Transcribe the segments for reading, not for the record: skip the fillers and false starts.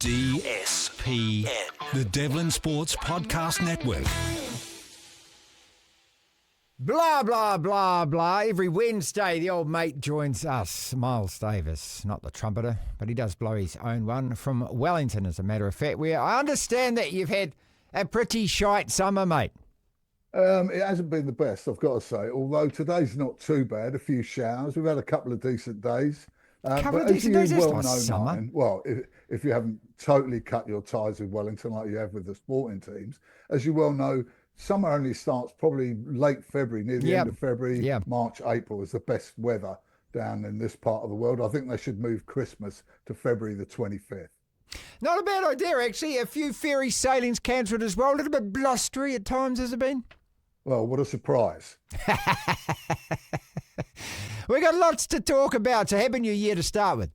DSPN, the Devlin Sports Podcast Network. Blah, blah, blah, blah. Every Wednesday, the old mate joins us, Miles Davis, not the trumpeter, but he does blow his own one from Wellington, as a matter of fact, where I understand that you've had a pretty shite summer, mate. It hasn't been the best, I've got to say, although today's not too bad. A few showers. We've had a couple of decent days. Couple of decent days, that's not summer. Martin, well, if you haven't totally cut your ties with Wellington like you have with the sporting teams, as you well know, summer only starts probably late February, near the end of February. March, April is the best weather down in this part of the world. I think they should move Christmas to February the 25th. Not a bad idea, actually. A few ferry sailings cancelled as well. A little bit blustery at times, has it been? Well, what a surprise. We got lots to talk about, so happy new year to start with.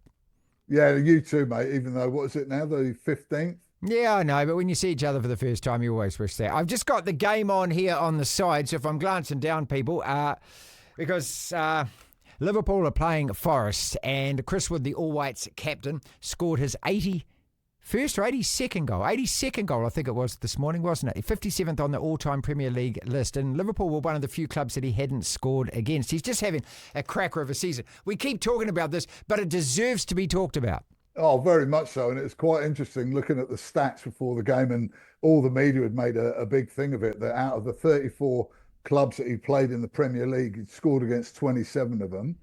Yeah, you too, mate, even though, what is it now, the 15th? Yeah, I know, but when you see each other for the first time, you always wish that. I've just got the game on here on the side, so if I'm glancing down, people, because Liverpool are playing Forest, and Chris Wood, the All Whites captain, scored his 81st or 82nd goal. 82nd goal, I think it was this morning, wasn't it? 57th on the all-time Premier League list. And Liverpool were one of the few clubs that he hadn't scored against. He's just having a cracker of a season. We keep talking about this, but it deserves to be talked about. Oh, very much so. And it's quite interesting looking at the stats before the game, and all the media had made a big thing of it, that out of the 34 clubs that he played in the Premier League, he'd scored against 27 of them.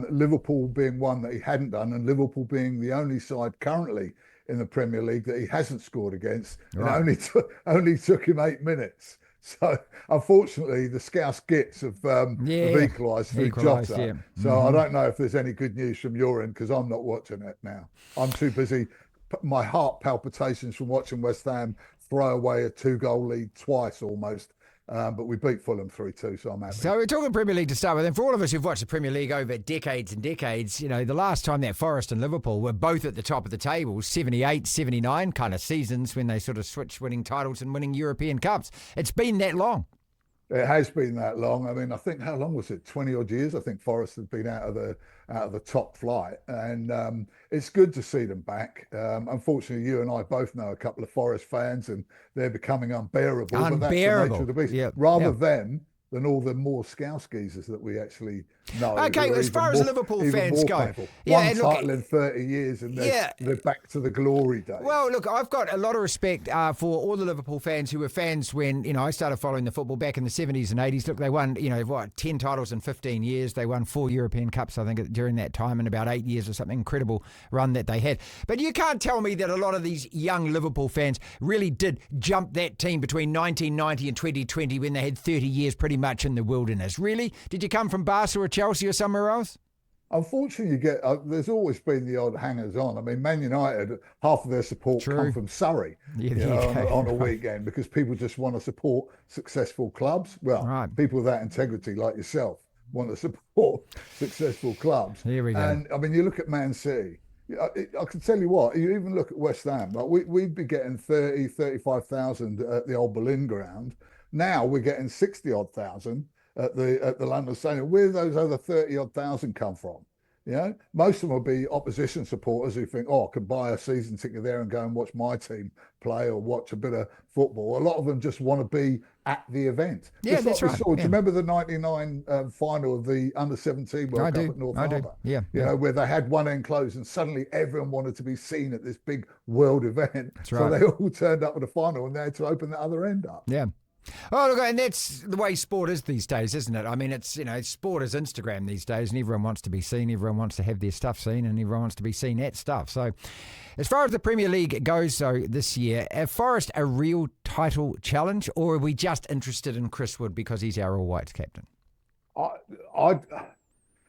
Liverpool being one that he hadn't done, and Liverpool being the only side currently in the Premier League that he hasn't scored against. Right. And it only took him 8 minutes. So, unfortunately, the Scouse Gits have equalised through Jota. Yeah. So, I don't know if there's any good news from your end, because I'm not watching it now. I'm too busy. My heart palpitations from watching West Ham throw away a 2-goal lead twice almost. But we beat Fulham 3-2, so I'm happy. So we're talking Premier League to start with. And for all of us who've watched the Premier League over decades and decades, you know, the last time that Forest and Liverpool were both at the top of the table, 78, 79 kind of seasons when they sort of switched winning titles and winning European Cups. It's been that long. It has been that long. I mean, I think, how long was it? 20 odd years. I think Forest had been out of the top flight, and it's good to see them back. Unfortunately, you and I both know a couple of Forest fans, and they're becoming unbearable. But that's the nature of the beast. Rather them than all the more Scouse geezers that we actually know. Okay, as far as Liverpool fans go. One title in 30 years, and they're back to the glory days. Well, look, I've got a lot of respect for all the Liverpool fans who were fans when, you know, I started following the football back in the 70s and 80s. Look, they won, 10 titles in 15 years. They won 4 European Cups, I think, during that time, in about 8 years or something. Incredible run that they had. But you can't tell me that a lot of these young Liverpool fans really did jump that team between 1990 and 2020 when they had 30 years pretty much in the wilderness. Really? Did you come from Barca or Chelsea or somewhere else? Unfortunately, you get there's always been the odd hangers on. I mean, Man United, half of their support come from Surrey on a weekend, because people just want to support successful clubs. Well, people with that integrity like yourself want to support successful clubs. Here we go. And I mean, you look at Man City. I can tell you what, you even look at West Ham, like we'd be getting 30, 35,000 at the old Boleyn ground. Now we're getting 60 odd thousand at the London Stadium. Where do those other 30 odd thousand come from? You know, most of them will be opposition supporters who think, I could buy a season ticket there and go and watch my team play or watch a bit of football. A lot of them just want to be at the event. Yeah, that's right. Do you remember the 99 final of the Under-17 World Cup at North Harbour? Yeah. You know, where they had one end closed and suddenly everyone wanted to be seen at this big world event. That's so right. they all turned up at the final and they had to open the other end up. Yeah. Oh, look, and that's the way sport is these days, isn't it? I mean, it's, sport is Instagram these days, and everyone wants to be seen, everyone wants to have their stuff seen, and everyone wants to be seen at stuff. So, as far as the Premier League goes, this year, are Forest a real title challenge, or are we just interested in Chris Wood because he's our All Whites captain?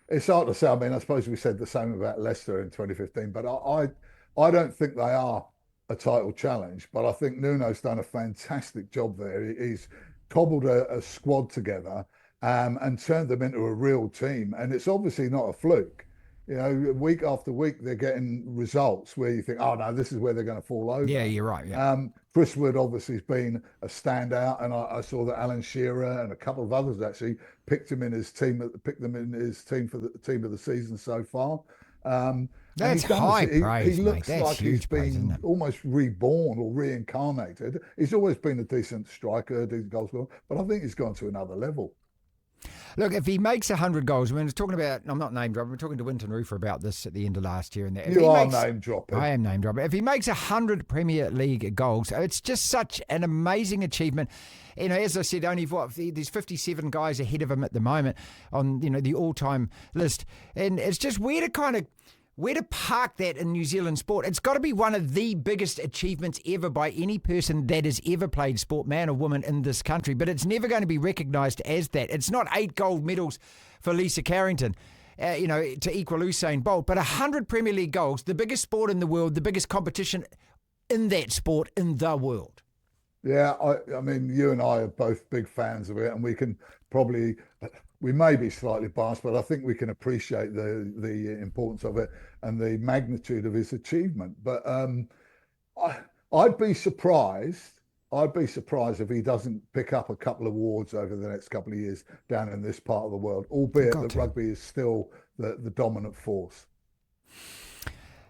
It's hard to say. I mean, I suppose we said the same about Leicester in 2015, but I don't think they are a title challenge, but I think Nuno's done a fantastic job there. He's cobbled a squad together and turned them into a real team, and it's obviously not a fluke. You know, week after week they're getting results where you think, oh no, this is where they're going to fall over. Yeah, you're right. Yeah. Chris Wood obviously has been a standout, and I saw that Alan Shearer and a couple of others actually picked them in his team for the team of the season so far. And That's he's done high this. praise, He mate. looks That's like he's huge praise, isn't been it? almost reborn or reincarnated. He's always been a decent striker, a decent goal scorer, but I think he's gone to another level. Look, if he makes 100 goals, I was talking about, I'm not name dropping, we're talking to Winton Roofer about this at the end of last year. And that. You are name dropping. I am name dropping. If he makes 100 Premier League goals, it's just such an amazing achievement. You know, as I said, only there's 57 guys ahead of him at the moment on, you know, the all-time list. And it's just where to park that in New Zealand sport. It's got to be one of the biggest achievements ever by any person that has ever played sport, man or woman, in this country. But it's never going to be recognised as that. It's not 8 gold medals for Lisa Carrington, to equal Usain Bolt, but 100 Premier League goals, the biggest sport in the world, the biggest competition in that sport in the world. Yeah, I mean, you and I are both big fans of it, and we may be slightly biased, but I think we can appreciate the importance of it and the magnitude of his achievement. But I'd be surprised. I'd be surprised if he doesn't pick up a couple of awards over the next couple of years down in this part of the world, albeit that rugby is still the dominant force.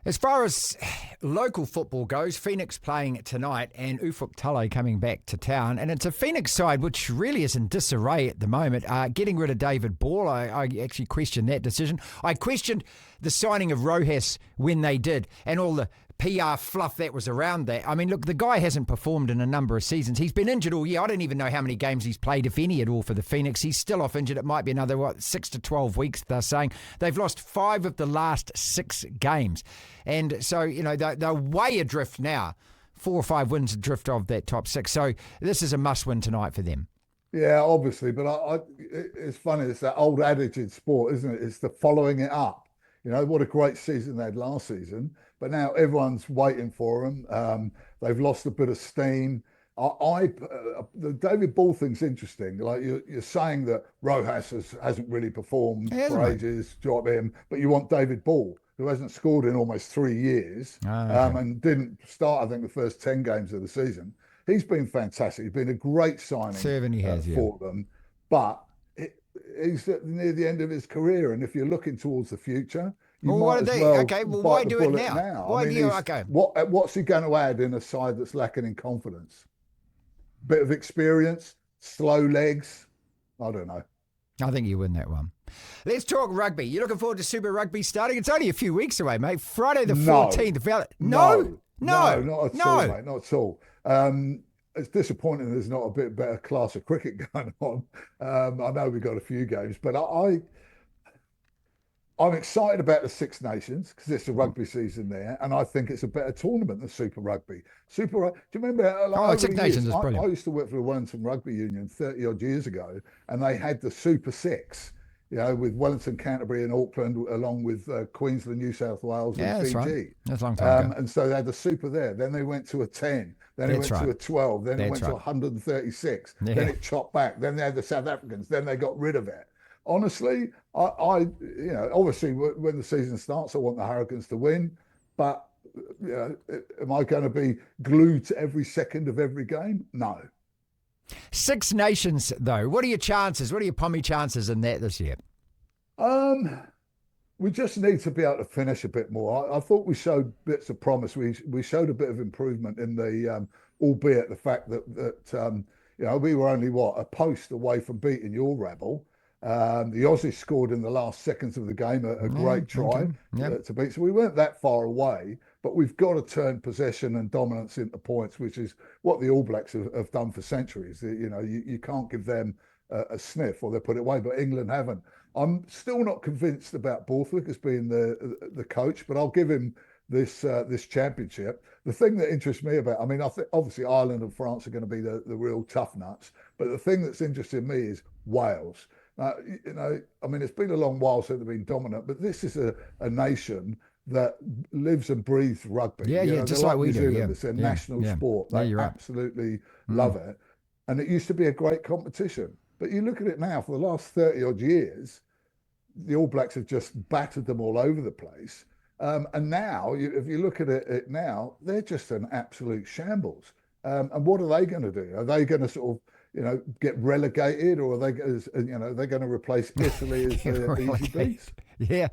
As far as local football goes, Phoenix playing tonight and Ufuk Talay coming back to town. And it's a Phoenix side which really is in disarray at the moment. Getting rid of David Ball, I actually questioned that decision. I questioned the signing of Rojas when they did and all the PR fluff that was around that. I mean, look, the guy hasn't performed in a number of seasons. He's been injured all year. I don't even know how many games he's played, if any at all, for the Phoenix. He's still off injured. It might be another, 6 to 12 weeks, they're saying. They've lost 5 of the last 6 games. And so, you know, they're way adrift now. 4 or 5 wins adrift of that top 6. So this is a must-win tonight for them. Yeah, obviously. But it's funny. It's that old adage in sport, isn't it? It's the following it up. You know, what a great season they had last season. But now everyone's waiting for them. They've lost a bit of steam. The David Ball thing's interesting. Like you're saying that Rojas hasn't really performed for ages, drop him, but you want David Ball, who hasn't scored in almost 3 years and didn't start, I think, the first 10 games of the season. He's been fantastic. He's been a great signing for them. But he's near the end of his career. And if you're looking towards the future, why do it now? What's he going to add in a side that's lacking in confidence? Bit of experience, slow legs. I don't know. I think you win that one. Let's talk rugby. You're looking forward to Super Rugby starting? It's only a few weeks away, mate. Friday the 14th. No, not at all, mate. Not at all. It's disappointing there's not a bit better class of cricket going on. I know we've got a few games, but I'm excited about the Six Nations because it's a rugby season there, and I think it's a better tournament than Super Rugby. Do you remember? Six Nations is brilliant. I used to work for the Wellington Rugby Union 30 odd years ago, and they had the Super Six. You know, with Wellington, Canterbury, and Auckland, along with Queensland, New South Wales, and Fiji. Right. That's a long time ago. And so they had the Super there. Then they went to a 10. Then it went to a 12. Then it went to 136. Yeah. Then it chopped back. Then they had the South Africans. Then they got rid of it. Honestly, obviously when the season starts, I want the Hurricanes to win. But am I going to be glued to every second of every game? No. Six Nations, though. What are your chances? What are your Pommy chances in that this year? We just need to be able to finish a bit more. I thought we showed bits of promise. We showed a bit of improvement in the, albeit the fact that we were only a post away from beating your Rebel. The Aussies scored in the last seconds of the game a great try to beat. So we weren't that far away, but we've got to turn possession and dominance into points, which is what the All Blacks have done for centuries. You can't give them a sniff or they'll put it away, but England haven't. I'm still not convinced about Borthwick as being the coach, but I'll give him this championship. The thing that interests me I think obviously Ireland and France are going to be the real tough nuts, but the thing that's interesting me is Wales. It's been a long while since they've been dominant, but this is a nation that lives and breathes rugby. Just like we do. It's their national sport. They absolutely love it. And it used to be a great competition. But you look at it now, for the last 30 odd years, the All Blacks have just battered them all over the place. And now, if you look at it now, they're just an absolute shambles. And what are they going to do? Are they going to sort of get relegated, or are they, they're going to replace Italy as the easy beats? Yeah.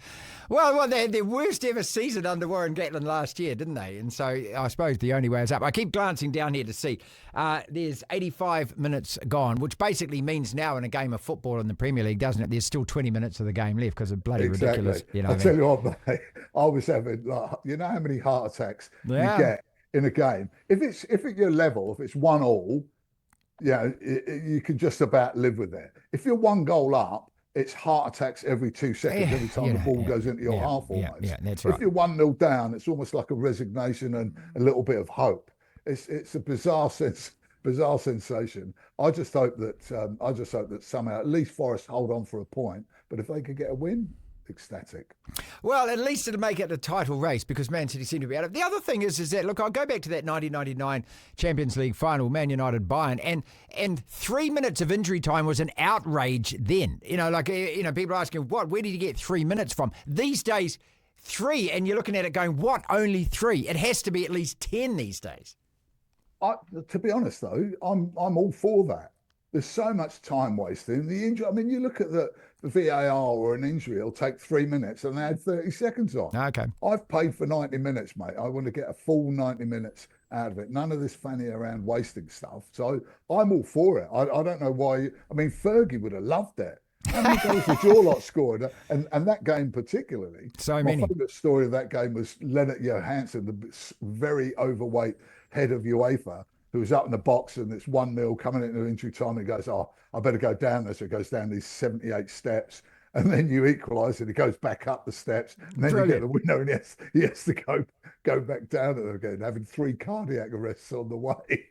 Well, they had their worst ever season under Warren Gatland last year, didn't they? And so I suppose the only way is up. I keep glancing down here to see. There's 85 minutes gone, which basically means now in a game of football in the Premier League, doesn't it? There's still 20 mints of the game left because of bloody ridiculous. I'll tell you what, mate, I was having, you know how many heart attacks you get in a game? If it's your level, if it's 1-1, you can just about live with it. If you're 1 goal up, it's heart attacks every 2 seconds, every time the ball goes into your half almost. Yeah, that's right. If you're 1-0 down, it's almost like a resignation and a little bit of hope. It's a bizarre sensation. I just hope that somehow at least Forest hold on for a point. But if they could get a win, ecstatic. Well, at least it'll make it a title race because Man City seem to be out of it. The other thing is that, look, I'll go back to that 1999 Champions League final, Man United Bayern, and 3 minutes of injury time was an outrage then. People are asking, where did you get 3 minutes from? These days, 3, and you're looking at it going, what, only 3? It has to be at least 10 these days. To be honest, though, I'm all for that. There's so much time wasting. The injury, I mean, you look at the VAR or an injury, it'll take 3 minutes and they add 30 seconds on. Okay. I've paid for 90 minutes, mate. I want to get a full 90 minutes out of it. None of this fanning around wasting stuff. So I'm all for it. I don't know why. Fergie would have loved it. How many goals did your lot scored? And that game particularly. So many. My favourite story of that game was Lennart Johansson, the very overweight head of UEFA, who was up in the box and it's 1-0 coming into injury time. And he goes, I better go down there. So he goes down these 78 steps. And then you equalise and he goes back up the steps. And then you get the winner and he has to go back down again, having 3 cardiac arrests on the way.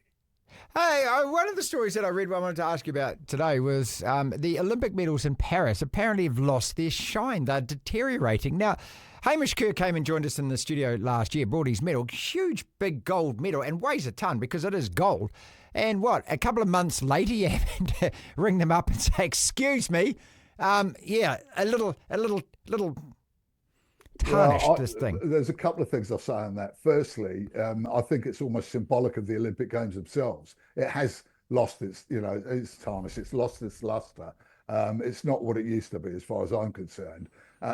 Hey, one of the stories that I read, what I wanted to ask you about today was the Olympic medals in Paris apparently have lost their shine. They're deteriorating. Now, Hamish Kerr came and joined us in the studio last year, brought his medal, huge big gold medal, and weighs a ton because it is gold. And a couple of months later, you having to ring them up and say, excuse me, a little tarnished, this thing. There's a couple of things I'll say on that. Firstly, I think it's almost symbolic of the Olympic Games themselves. It has lost its tarnish, it's lost its luster. It's not what it used to be as far as I'm concerned.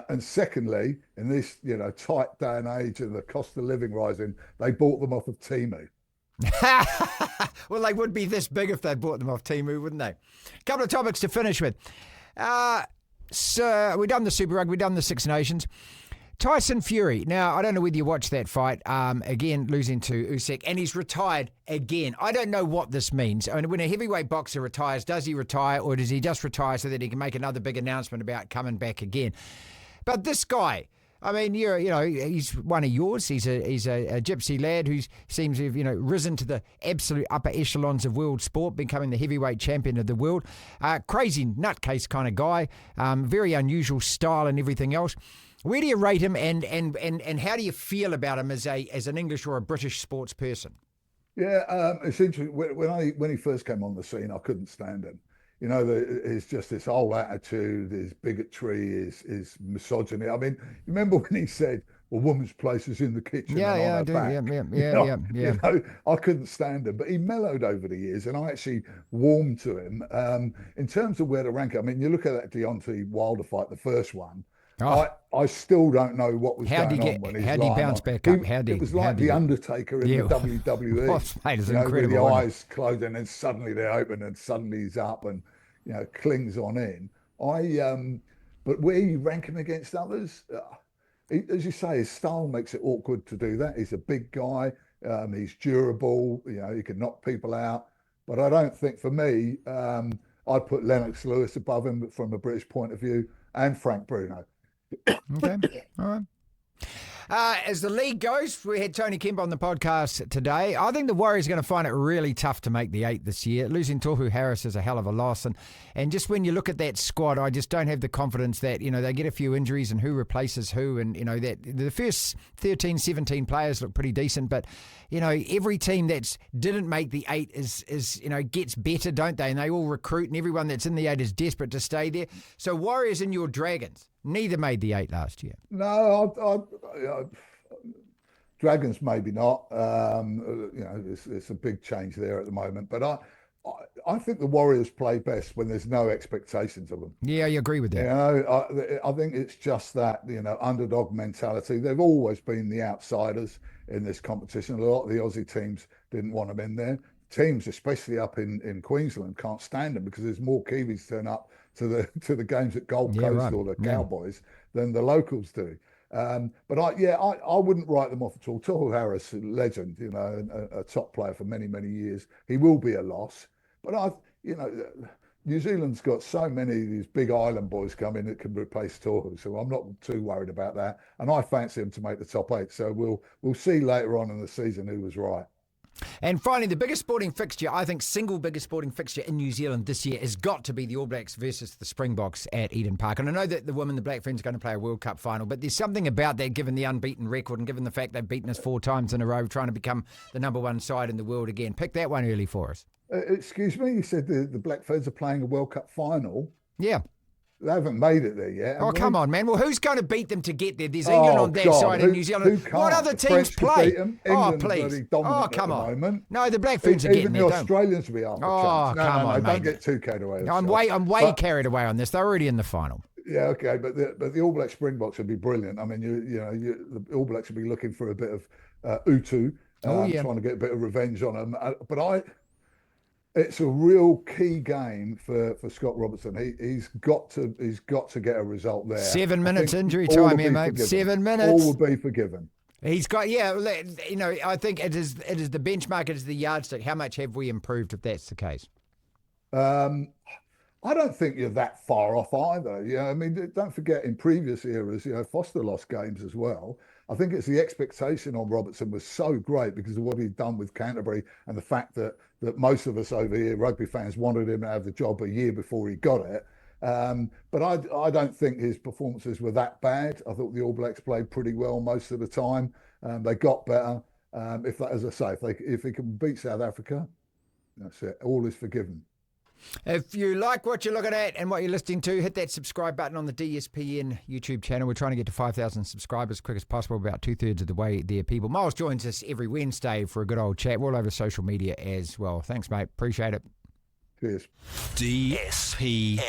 And secondly, in this tight day and age and the cost of living rising, they bought them off of Temu. Well, they would be this big if they bought them off Temu, wouldn't they? A couple of topics to finish with. So we've done the Super Rugby, we've done the Six Nations. Tyson Fury. Now, I don't know whether you watched that fight. Again, losing to Usyk, and he's retired again. I don't know what this means. I mean, when a heavyweight boxer retires, does he retire or does he just retire so that he can make another big announcement about coming back again? But this guy, I mean, he's one of yours. He's a gypsy lad who seems to have, risen to the absolute upper echelons of world sport, becoming the heavyweight champion of the world. Crazy nutcase kind of guy, very unusual style and everything else. Where do you rate him, and how do you feel about him as an English or a British sports person? Yeah, it's interesting. When he first came on the scene, I couldn't stand him. It's just this whole attitude, his bigotry, his misogyny. I mean, remember when he said, "A woman's place is in the kitchen"? Yeah, I do. Yeah. I couldn't stand him, but he mellowed over the years, and I actually warmed to him. In terms of where to rank, I mean, you look at that Deontay Wilder fight, the first one. I still don't know what was going on when he's how did he bounce back up? It was like The Undertaker in the WWE. Mate, it's incredible. With the eyes closed and then suddenly they open and suddenly he's up and clings on in. But where you rank him against others, as you say, his style makes it awkward to do that. He's a big guy. He's durable. He can knock people out. But I don't think, for me, I'd put Lennox Lewis above him from a British point of view, and Frank Bruno. Okay, all right. As the league goes, we had Tony Kemp on the podcast today. I think the Warriors are going to find it really tough to make the 8 this year. Losing Tohu Harris is a hell of a loss. And just when you look at that squad, I just don't have the confidence that, they get a few injuries and who replaces who. And, that the first 13, 17 players look pretty decent. But, every team that didn't make the 8 is gets better, don't they? And they all recruit and everyone that's in the 8 is desperate to stay there. So Warriors and your Dragons, neither made the 8 last year. No, Dragons maybe not. It's a big change there at the moment. But I think the Warriors play best when there's no expectations of them. Yeah, you agree with that. You know, I think it's just that, underdog mentality. They've always been the outsiders in this competition. A lot of the Aussie teams didn't want them in there. Teams, especially up in Queensland, can't stand them because there's more Kiwis turn up to the games at Gold Coast or the Cowboys than the locals do. But I wouldn't write them off at all. Tohu Harris, a legend, a top player for many, many years. He will be a loss. But New Zealand's got so many of these big island boys coming that can replace Tohu, so I'm not too worried about that. And I fancy him to make the top 8. So we'll see later on in the season who was right. And finally, the biggest sporting fixture, I think single biggest sporting fixture in New Zealand this year has got to be the All Blacks versus the Springboks at Eden Park. And I know that the women, the Black Ferns, are going to play a World Cup final, but there's something about that given the unbeaten record and given the fact they've beaten us 4 times in a row, trying to become the number 1 side in the world again. Pick that one early for us. Excuse me, you said the Black Ferns are playing a World Cup final? Yeah. They haven't made it there yet. Oh, come on, man. Well, who's going to beat them to get there? There's England on that side in New Zealand. What other teams play? Oh, please. Oh, come on. Moment. No, the Black Ferns are getting there. Even the Australians will be after chance. Come on, mate. Don't get too carried away. No, I'm way carried away on this. They're already in the final. Yeah, okay, but the All Black Springboks would be brilliant. I mean, the All Blacks would be looking for a bit of Utu, trying to get a bit of revenge on them. But it's a real key game for Scott Robertson. He's got to get a result there. 7 minutes injury time here, mate. Forgiven. 7 minutes. All will be forgiven. He's got, I think it is the benchmark, it is the yardstick. How much have we improved if that's the case? I don't think you're that far off either. I mean, don't forget in previous eras, Foster lost games as well. I think it's the expectation on Robertson was so great because of what he'd done with Canterbury and the fact that most of us over here, rugby fans, wanted him to have the job a year before he got it. But I don't think his performances were that bad. I thought the All Blacks played pretty well most of the time. They got better. If he can beat South Africa, that's it. All is forgiven. If you like what you're looking at and what you're listening to, hit that subscribe button on the DSPN YouTube channel. We're trying to get to 5,000 subscribers as quick as possible, about 2/3 of the way there, people. Miles joins us every Wednesday for a good old chat. We're all over social media as well. Thanks, mate. Appreciate it. Cheers. DSPN.